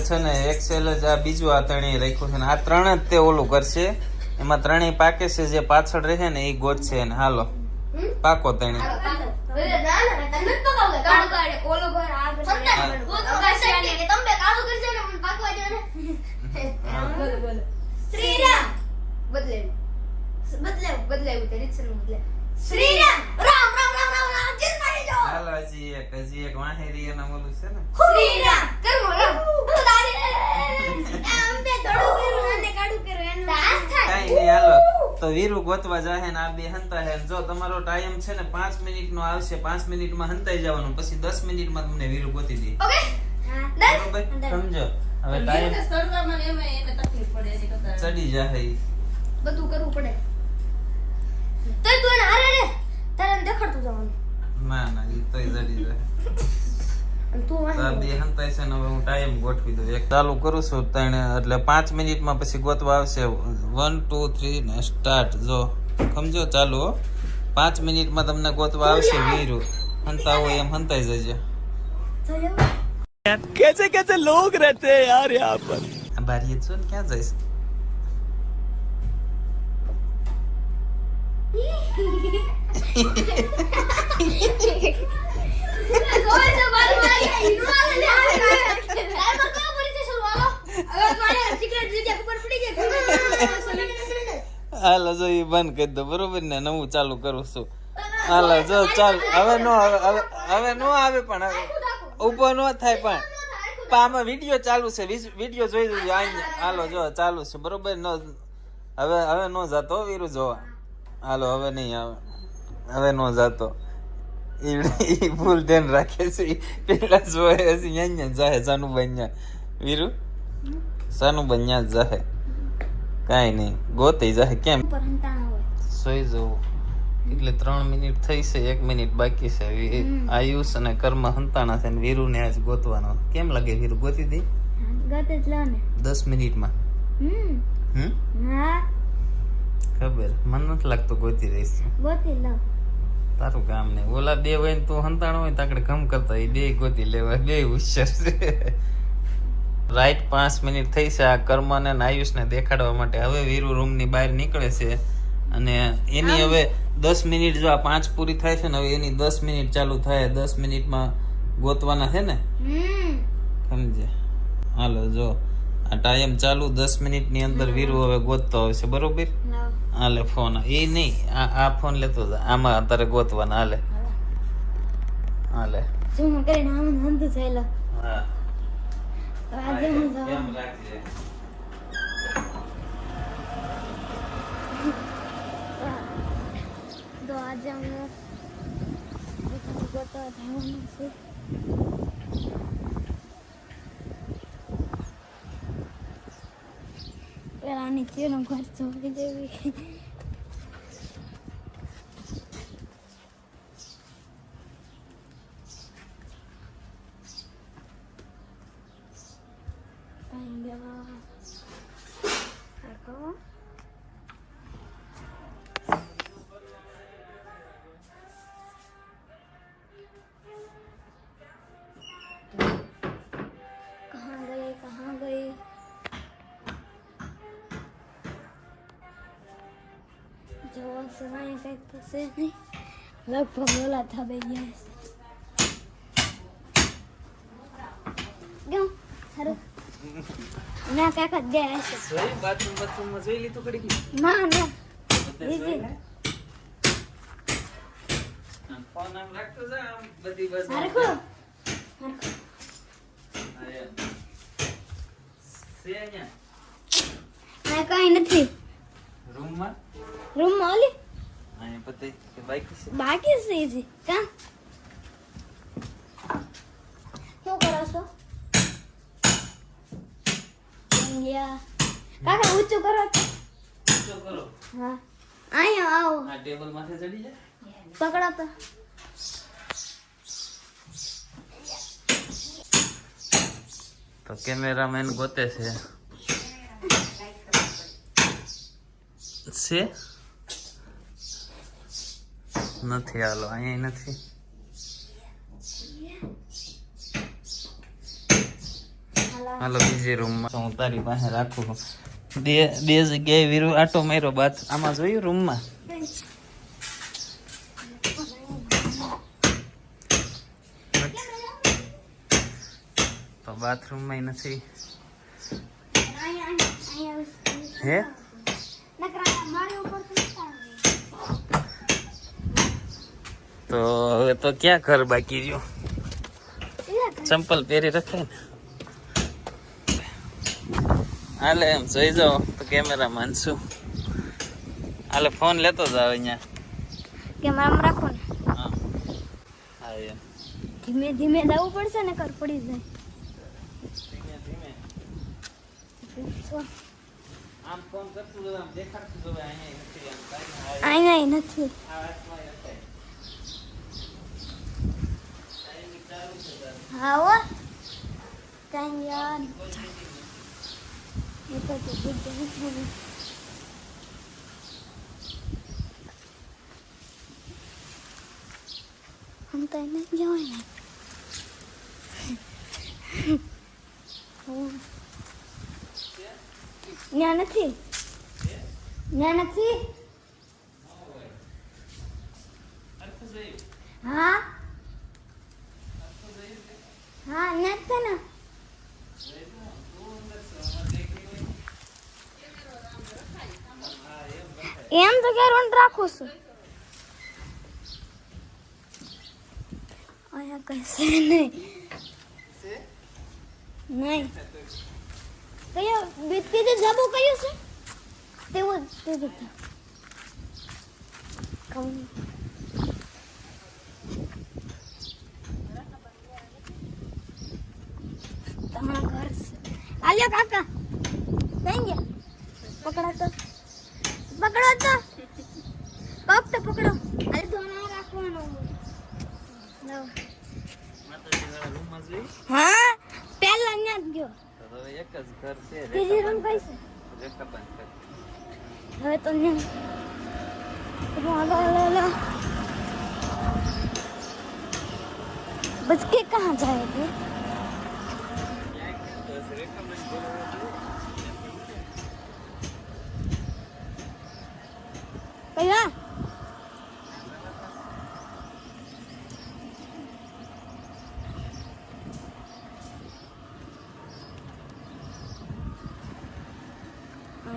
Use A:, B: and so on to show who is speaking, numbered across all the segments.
A: છે ને એક્સેલ જ આ બીજું આ ત્રણેય રાખ્યું છે ને આ ત્રણ જ તે ઓલું કરશે એમાં ત્રણેય પાકે છે જે પાછળ રહે ને એ ગોતશે ને હાલો પાકો ત્રણેય
B: શ્રીરામ રામ રામ રામ રામ રામ જીત મારી જો
A: હાલો હજી એક વાહેરી એના ઓલું છે ને
B: શ્રીરામ કરો રામ આમ બે થોડું કર્યું અને કાઢું કર્યું એનું દાસ થાય
A: કાઈ નહીં હાલો તો વીરુ ગોતવા જાહે ને આ બે હંતા હે જો તમારો ટાઈમ છે ને 5 મિનિટ નો આવશે 5 મિનિટમાં હંતાઈ જવાનું પછી 10 મિનિટમાં તમને વીરુ ગોતી દે
B: ઓકે હા
A: બરોબર સમજો હવે ટાઈમ
C: સડવામાં ને એમાં એને તકલીફ પડે છે કતા
A: ચડી જાહે
B: બધું કરવું પડે તો તું એને હારે રે તારે દેખાડતું જવાનું
A: ના ના ઈ તોય ચડી જાહે
B: અને તું
A: તો આ
B: વાંચી
A: બે હંતાઈ છે ને હવે હું ટાઈમ ગોઠવી દઉં એક ચાલુ કરું છું તને એટલે 5 મિનિટમાં પછી ગોતવા આવશે 1 2 3 ને સ્ટાર્ટ જો સમજો ચાલુ હો 5 મિનિટમાં તમને ગોતવા આવશે વીરુ હંતા હોય એમ હંતાઈ જજે
B: ચાલો
D: कैसे कैसे लोग रहते हैं यार यहाँ पर
A: આ બારીએ છો ને ક્યાં જઈશ
B: કોઈ સે બાર મારી ઇનવાલ લે આવે ટાઈમ પર કયો પરિચય શરૂ હાલો હવે મારે સિક્રેટ જગ્યા ખબર પડી ગઈ
A: હાલો જો ઈ બંધ કરી દો બરોબર ને નવું ચાલુ કરું છું હાલો જો ચાલ હવે નો આવે પણ હવે ઊભો નો થાય પણ આમાં વિડિયો ચાલુ છે વિડિયો જોઈ લેજો હાલો જો ચાલુ છે બરોબર નો હવે નો જાતો વીરુ જોવા હાલો હવે નહીં આવે હવે નો જાતો ઈ ભૂલ ધ્યાન રાખે છે પેલા જોયે છે ન્યા જાહે સાનુ બન્યા વીરુ સાનુ બન્યા જાહે કાઈ નહીં ગોતી જાહે કેમ
B: પર હંતાણા હોય
A: સોઈ જવું એટલે 3 મિનિટ થઈ છે 1 મિનિટ બાકી છે આયુષ અને કર્મ હંતાણા છે ને વીરુ ને આજ ગોતવાનો કેમ લાગે વીરુ ગોતી દે
B: ગતે જ લો ને
A: 10 મિનિટમાં
B: હા
A: ખબર મને નથી લાગતું ગોતી રહીશ
B: ગોતી લો
A: તારું કામ નહીં ઓલા બે હોય ને તું હંતાણો હોય તાકડે ગમ કરતા એ બે ગોતી લેવા બે હોશિયાર છે રાઈટ 5 મિનિટ થઈ છે આ કર્મને અને આયુષને દેખાડવા માટે હવે વીરુ રૂમની બહાર નીકળે છે અને એની હવે 10 મિનિટ જો આ 5 પૂરી થાય છે ને હવે એની 10 મિનિટ ચાલુ થાય 10 મિનિટમાં ગોતવાના છે ને સમજે હાલો જો આ ટાઈમ ચાલુ 10 મિનિટની અંદર વીરુ હવે ગોતતો આવશે બરોબર હાલે ફોન એ નહીં આ ફોન લેતો જા આમાં અત્યારે ગોતવાના હાલે
B: ઝૂમ કરીને આમ હંધું થયેલો
A: હા
B: આજે હું જાઉં
A: કેમ રાખજે
B: તો આજે હું ગોતવા જવાનું છું પેલા નીચેનો ઘર જોઈ દેવી कहाँ गई जवाब सवाई कहीं फंसे नहीं लगभग बोला था भैया क्यों सारू मैं क्या कर दिया ऐसे
A: સોઈ બાથરૂમ માં જોઈ લીધું કડી
B: ना ना
A: દીદી ફોન આમ રાખતો જા આમ બધી બસ
B: हरको
A: સે અહીંયા
B: मैं कहीं नहीं
A: રૂમમાં
B: रूम में ओली
A: અહીંયા પતે કે બાકી છે
B: बाकी से जी क्या क्यों करा सो या काका ऊंचो करो
A: તો કરો
B: हाँ आयो आओ
A: આ ટેબલ માથે ચડી જા
B: पकड़ा तो
A: તો કેમેરામેન ગોતે છે નથી હાલો અહીંયા નથી
B: हेलो
A: હાલો બીજી રૂમમાં હું તારી પાસે રાખું છું. બે જગ્યાએ વીરુ આટો માર્યો બાથ આમાં જોયું રૂમમાં તો બાથરૂમમાં નથી હે તો હવે તો ક્યાં ઘર બાકી રહ્યું ચંપલ પહેરી રખાય ને હાલે એમ જોઈ જાઓ તો કેમેરા માનશું હાલે ફોન લેતો જાવ અહીંયા
B: કેમેરામાં રાખો ને
A: હા હા એમ
B: ધીમે ધીમે જવું પડશે ને કર પડી જાય
A: ધીમે ધીમે આમ ફોન કરતું જો આમ દેખાડતું જો અહીંયા નથી આમ કાઈ
B: અહીંયા નથી
A: આ વાતમાં રખાય ટાઈમિંગ ચાલુ છે તારું
B: હા હો કાંઈ યાર એ તો જગ્યા हम तो नहीं जाए न्या નથી હા હા ન્યા છે ને એમ તો કેરવન રાખું છું આયા કશે નહીં નહીં કયો બીતી જે જાબુ કયો છે તેવો તે જતો કમ તમારા ઘર છે આલ્યો કાકા કઈ ગયા પકડો તો પગ તો પકડો અરે તો ના રાખવાનો
A: માતાજી વાળા રૂમમાં જોઈ
B: હા પહેલા ન્યા જ ગયો
A: તો હવે એક જ ઘર છે
B: ત્રીજી રૂમ કઈ છે
A: રેખાબાન ઘર
B: હવે તો ન્યા ला बच के कहाँ जाएंगे भैया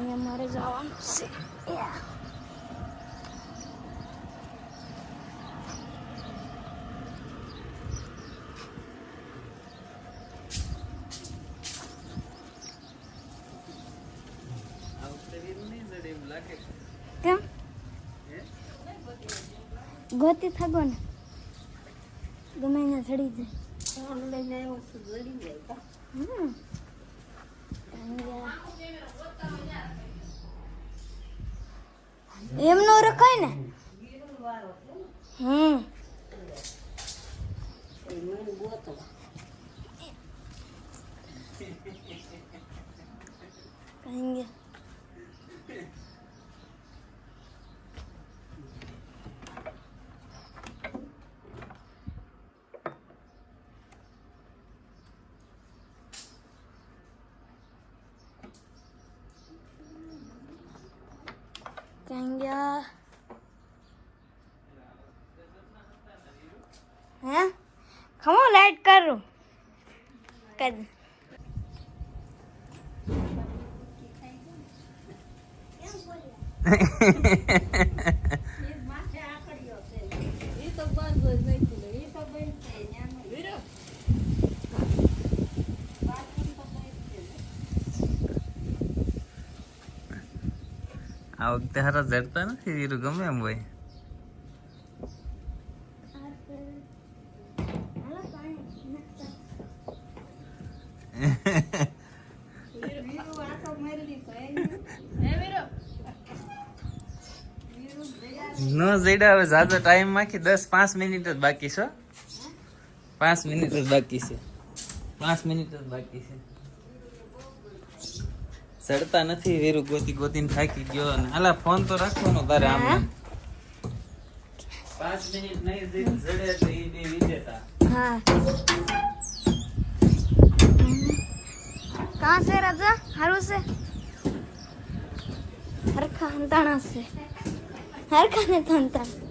B: हमारे जवान से કેમ ગોતી થાગો ને ગમે એને ચડી જાય
C: ઓનલાઈન આવ્યો છે જડી જાય કા
B: એમ નો રખાય ને कहेंगे कहेंगे हैं खमो लाइट करो कर
C: માથે આકડ્યો છે ઈ તો બંધ હોય નહીં ઈ તો બંધ છે ન્યાનો વીરો બાથરૂમ તો બંધ છે
A: આ વખતે હારા જડતા નથી વીરું ગમે એમ હોય
C: વીરો આટો મારી તો હે વીરો
A: નો જઈડા હવે જાજો ટાઈમ માંખી 10-5 મિનિટ જ બાકી છે 5 મિનિટ જ બાકી છે 5 મિનિટ જ બાકી છે ચડતા નથી વીરુ ગોતી ગોતીને થાકી ગયો અને હાલા ફોન તો રાખવાનો તારે આમ 5 મિનિટ નહીં જડે તો ઈ બે વિજેતા
B: हाँ कहाँ से राजा हारू से हरखा हंताना से हरखा ने हंताना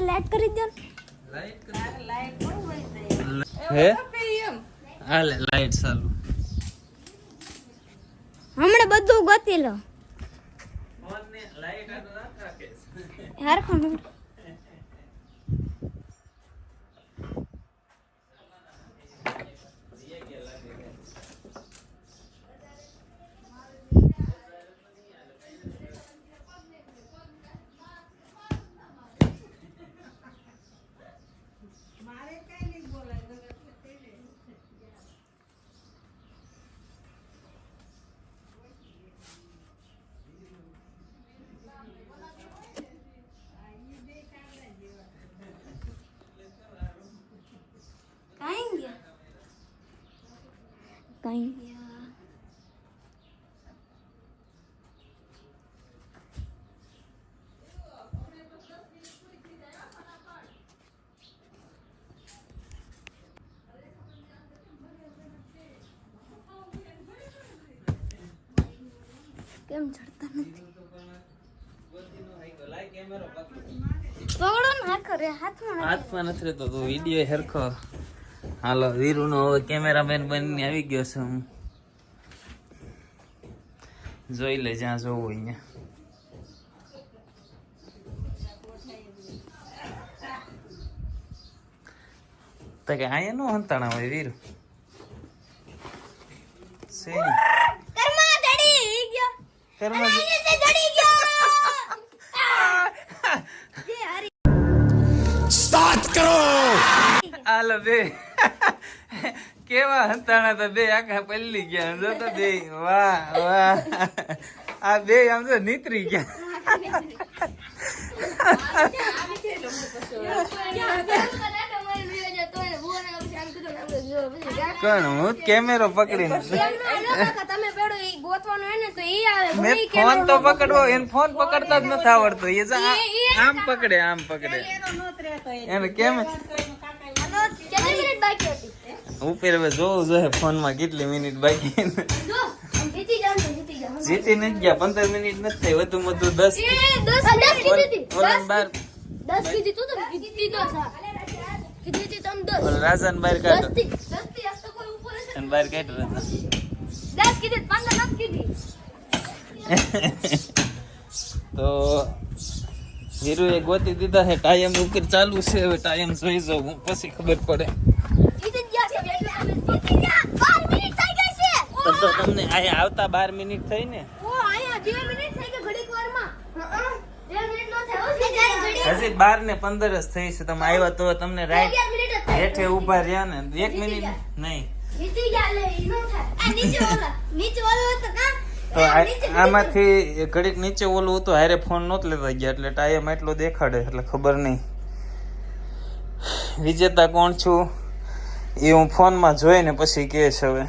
B: लाइट કરી દો
A: હે હાલે લાઈટ ચાલુ
B: હમણે બધું ગોતી લો
A: ફોન ને લાઈટ આ ના રાખે
B: હરખો कहीं કેમ ચડતા નથી પકડો ના કરે
A: હાથમાં નથી રહેતો તો વિડીયો હેરખો હાલો વીરુનો હવે કેમેરામેન બનીને આવી ગયો છે હું જોઈ લે જ્યાં જોવું અહીંયા તો કે અહીંયા નો હંતાણા હોય વીરુ છે
B: કર્મા દડી ગયો
A: કર્મા
B: દડી ગયો જે હરી
D: स्टार्ट करो
A: હાલો બે કેવા હંતાણા તો બે આખા પલ્લી ગયા જો તો બે વાહ વાહ આ બે આમ તો નીતરી ગયા કોણ હું કેમેરો પકડીને
B: તમે પેડો ઈ ગોતવાનું હે ને તો ઈ આવે
A: મેં ફોન તો પકડવો એને ફોન પકડતા જ નથી આવડતો એ આમ પકડે એને કેમ
B: કેટલી મિનિટ બાકી હતી
A: ઉપર હવે જોવું જોઈએ ફોન માં કેટલી મિનિટ બાકી
B: જો જીતી જાવ
A: જીતી નથી ગયા 15 મિનિટ નથી થઈ વધુ વધુ 10
B: એ 10 કીધી હતી
A: ઓલા બાર
B: 10 કીધી તું તો કીધી 10 કીધી હતી તમ 10
A: ઓલા રાજાને બહાર કાઢો
B: 10 થી આજ તો કોઈ ઉપર હશે
A: અને બહાર કાઢો રાજા
B: 10 કીધી 15 નથી કીધી
A: તો વીરુએ ગોતી દીધા છે ટાઈમ ઉપર ચાલુ છે હવે ટાઈમ જોઈ જાઉં પછી ખબર પડે
B: જીતી ગયા છે જીતી ગયા 12 મિનિટ થઈ ગઈ છે
A: તો તમને અહીંયા આવતા 12 મિનિટ થઈ ને
B: ઓ આયા 2 મિનિટ થઈ ગઈ ઘડીક વારમાં 2 મિનિટ નો થયો છે
A: હજી 12 ને 15 જ થઈ છે તમે આવ્યા તો તમને રાઈટ
B: 11 મિનિટ જ થઈ
A: હેઠે ઊભા રહ્યા ને 1 મિનિટ નહીં
B: જીતી ગયા લે ઈ નો થાય આ નીચે વાળો તો કા
A: તો આમાંથી ઘડીક નીચે ઓલું હતું હારે ફોન નહોત લેતા ગયા એટલે ટાઈમ એટલો દેખાડે એટલે ખબર નહીં વિજેતા કોણ છું એ હું ફોનમાં જોઈને પછી કહે છે હવે